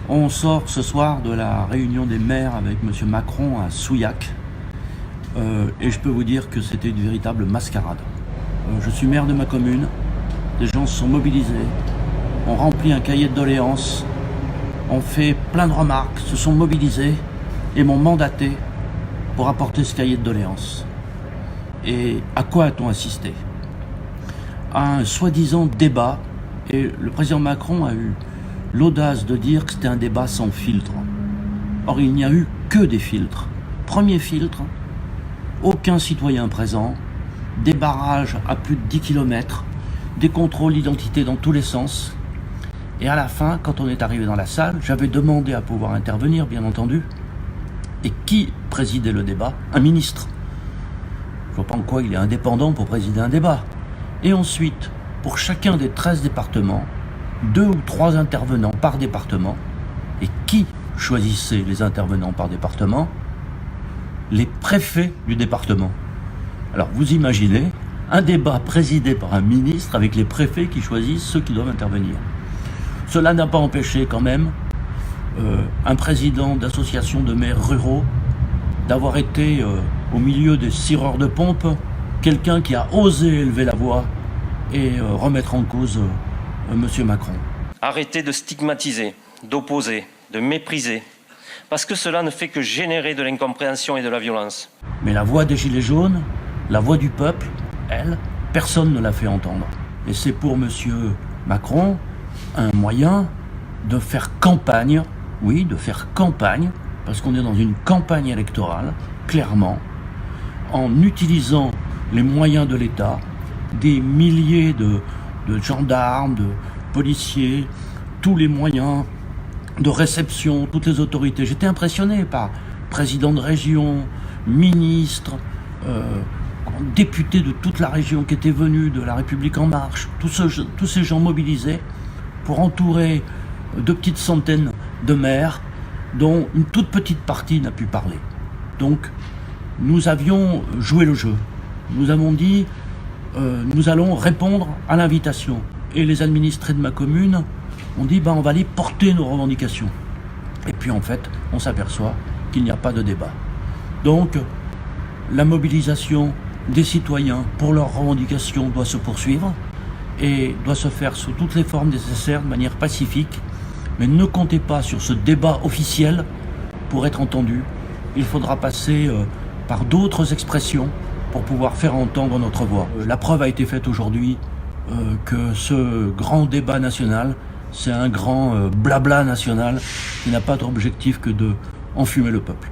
On sort ce soir de la réunion des maires avec M. Macron à Souillac et je peux vous dire que c'était une véritable mascarade. Je suis maire de ma commune, les gens se sont mobilisés, ont rempli un cahier de doléances, ont fait plein de remarques, se sont mobilisés et m'ont mandaté pour apporter ce cahier de doléances. Et à quoi a-t-on assisté? À un soi-disant débat, et le président Macron a eu l'audace de dire que c'était un débat sans filtre. Or, il n'y a eu que des filtres. Premier filtre, aucun citoyen présent, des barrages à plus de 10 km, des contrôles d'identité dans tous les sens. Et à la fin, quand on est arrivé dans la salle, j'avais demandé à pouvoir intervenir, bien entendu. Et qui présidait le débat? Un ministre. Je ne vois pas en quoi il est indépendant pour présider un débat. Et ensuite, pour chacun des 13 départements, 2 ou 3 intervenants par département. Et qui choisissait les intervenants par département? Les préfets du département. Alors vous imaginez un débat présidé par un ministre avec les préfets qui choisissent ceux qui doivent intervenir. Cela n'a pas empêché quand même un président d'association de maires ruraux d'avoir été au milieu des cireurs de pompe, quelqu'un qui a osé élever la voix et remettre en cause Monsieur Macron. Arrêtez de stigmatiser, d'opposer, de mépriser, parce que cela ne fait que générer de l'incompréhension et de la violence. Mais la voix des Gilets jaunes, la voix du peuple, elle, personne ne l'a fait entendre. Et c'est pour Monsieur Macron un moyen de faire campagne, oui, de faire campagne, parce qu'on est dans une campagne électorale, clairement, en utilisant les moyens de l'État, des milliers de gendarmes, de policiers, tous les moyens de réception, toutes les autorités. J'étais impressionné par président de région, ministre, députés de toute la région qui étaient venus de La République En Marche, tous ces gens mobilisés pour entourer de petites centaines de maires dont une toute petite partie n'a pu parler. Donc nous avions joué le jeu. Nous avons dit nous allons répondre à l'invitation. Et les administrés de ma commune ont dit on va aller porter nos revendications. Et puis en fait, on s'aperçoit qu'il n'y a pas de débat. Donc la mobilisation des citoyens pour leurs revendications doit se poursuivre et doit se faire sous toutes les formes nécessaires, de manière pacifique. Mais ne comptez pas sur ce débat officiel pour être entendu. Il faudra passer par d'autres expressions pour pouvoir faire entendre notre voix. La preuve a été faite aujourd'hui que ce grand débat national, c'est un grand blabla national qui n'a pas d'autre objectif que de enfumer le peuple.